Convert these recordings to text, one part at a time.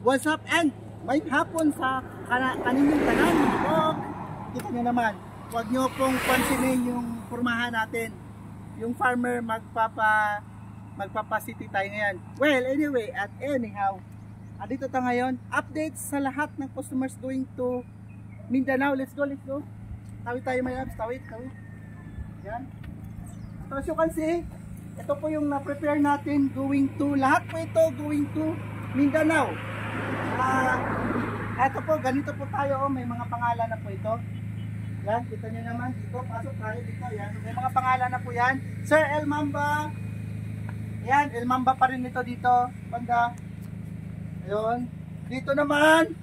What's up and may hapon sa kaninyong tanan. Kita nyo naman, huwag nyo pong pansinin yung pormahan natin. Yung farmer magpapacity tayo ngayon. Well, anyway, at anyhow, andito tayo ngayon. Updates sa lahat ng customers going to Mindanao. Let's go. Tawid tayo may labs, tawid. Yan. So as you can see, ito po yung na-prepare natin going to, lahat po ito going to Mindanao. Ito po, ganito po tayo, may mga pangalan na po ito. Yan, kita nyo naman dito, pasok tayo dito, yan. May mga pangalan na po yan. Sir El Mamba. Yan, El Mamba pa rin ito dito, banda. Ayun. Dito naman,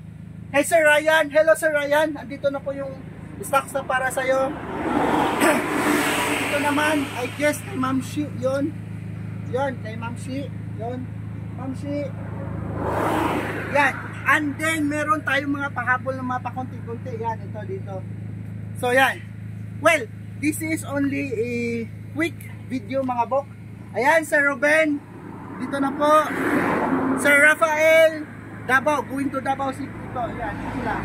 hey Sir Ryan, hello Sir Ryan. Andito na po yung stocks na para sa'yo. Dito naman, I guess kay Ma'am Shi, yun. Yun, kay Ma'am Shi, yun. Ma'am Shi. Yan. And then, meron tayong mga pahabol na mga pakunti-kunti. Yan, ito dito. So, yan. Well, this is only a quick video mga bok. Ayan, Sir Ruben. Dito na po. Sir Rafael. Davao. Going to Davao City. Ito, yan. Sila.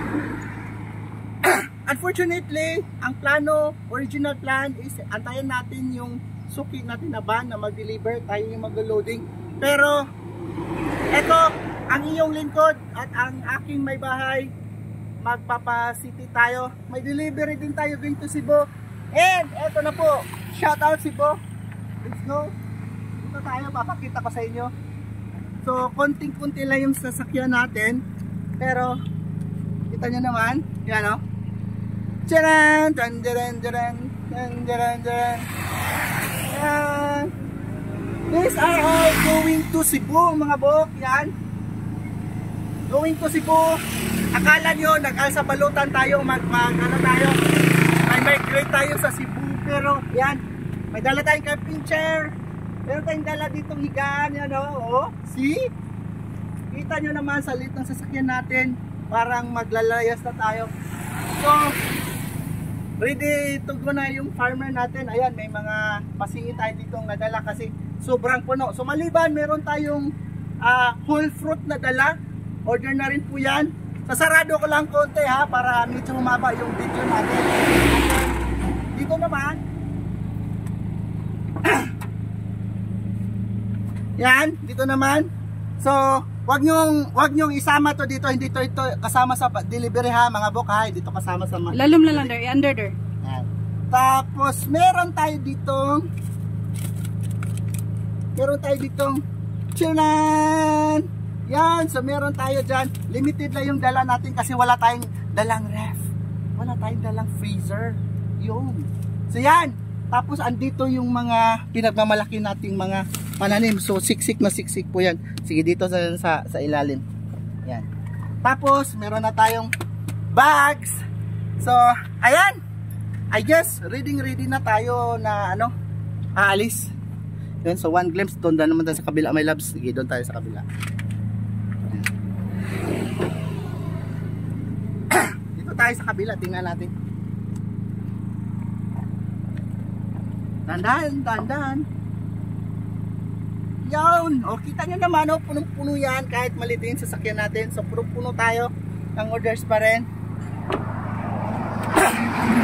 Unfortunately, ang plano, original plan is antayin natin yung suki natin na van na mag-deliver. Tayo yung mag-loading. Pero, eto, ang iyong lingkod at ang aking may bahay, magpapa-city tayo. May delivery din tayo going to Cebu. And eto na po, shout out Cebu. Let's go. Dito tayo, papakita ko sa inyo. So, konting-kunti lang yung sasakyan natin. Pero, kita nyo naman, yan o. Tcharan! Tcharan! Yan. These are all going to Cebu mga bok. Yan. Going to Cebu. Akala nyo nag-alsa balutan tayo, ano tayo, may migrate tayo sa Cebu. Pero yan, may dala tayong camping chair, meron tayong dala ditong higaan. Yan o, see? Kita nyo naman sa lit ng sasakyan natin, parang maglalayas na tayo. So, ready to go na yung farmer natin. Ayan, may mga pasingi tayo ditong nadala kasi sobrang puno. So maliban, meron tayong whole fruit na dala. Order na rin po yan. Sasarado ko lang konti ha, para medyo humaba yung video natin. Dito naman, yan, dito naman. So, wag nyong isama to dito, hindi to ito kasama sa delivery ha, mga bok ha, dito kasama sa lalom lang there, under there. Yan. Tapos meron tayo ditong chinan. Yan, so meron tayo dyan. Limited lang yung dala natin kasi wala tayong dalang ref. Wala tayong dalang freezer. Yun. So yan. Tapos andito yung mga pinagmamalaki nating mga pananim. So siksik na siksik po yan. Sige, dito sa ilalim. Yan. Tapos meron na tayong bags. So, ayan. I guess, ready na tayo na aalis. Yan, so one glimpse. Doon na naman tayo sa kabila. May labs. Sige, doon tayo sa kabila. Tayo sa kabila, tingnan natin. Dandan. Yan, o kita nyo naman, punong-puno yan kahit malitin sa sasakyan natin. So punong-puno tayo ng orders pa rin.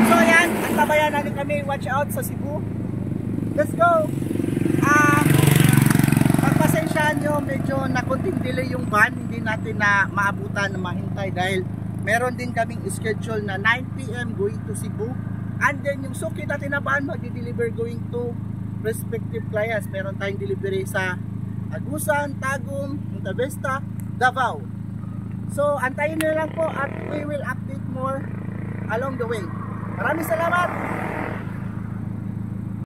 So yan, antabayan natin kami. Watch out sa Cebu. Let's go. Pagpasensyahan nyo, medyo nakunting delay yung van. Hindi natin na maabutan na mahintay dahil meron din kaming schedule na 9 PM going to Cebu. And then yung suki natin na van mag-deliver going to respective clients. Meron tayong delivery sa Agusan, Tagum, Punta Vista, Davao. So antayin nyo lang po at we will update more along the way. Maraming salamat!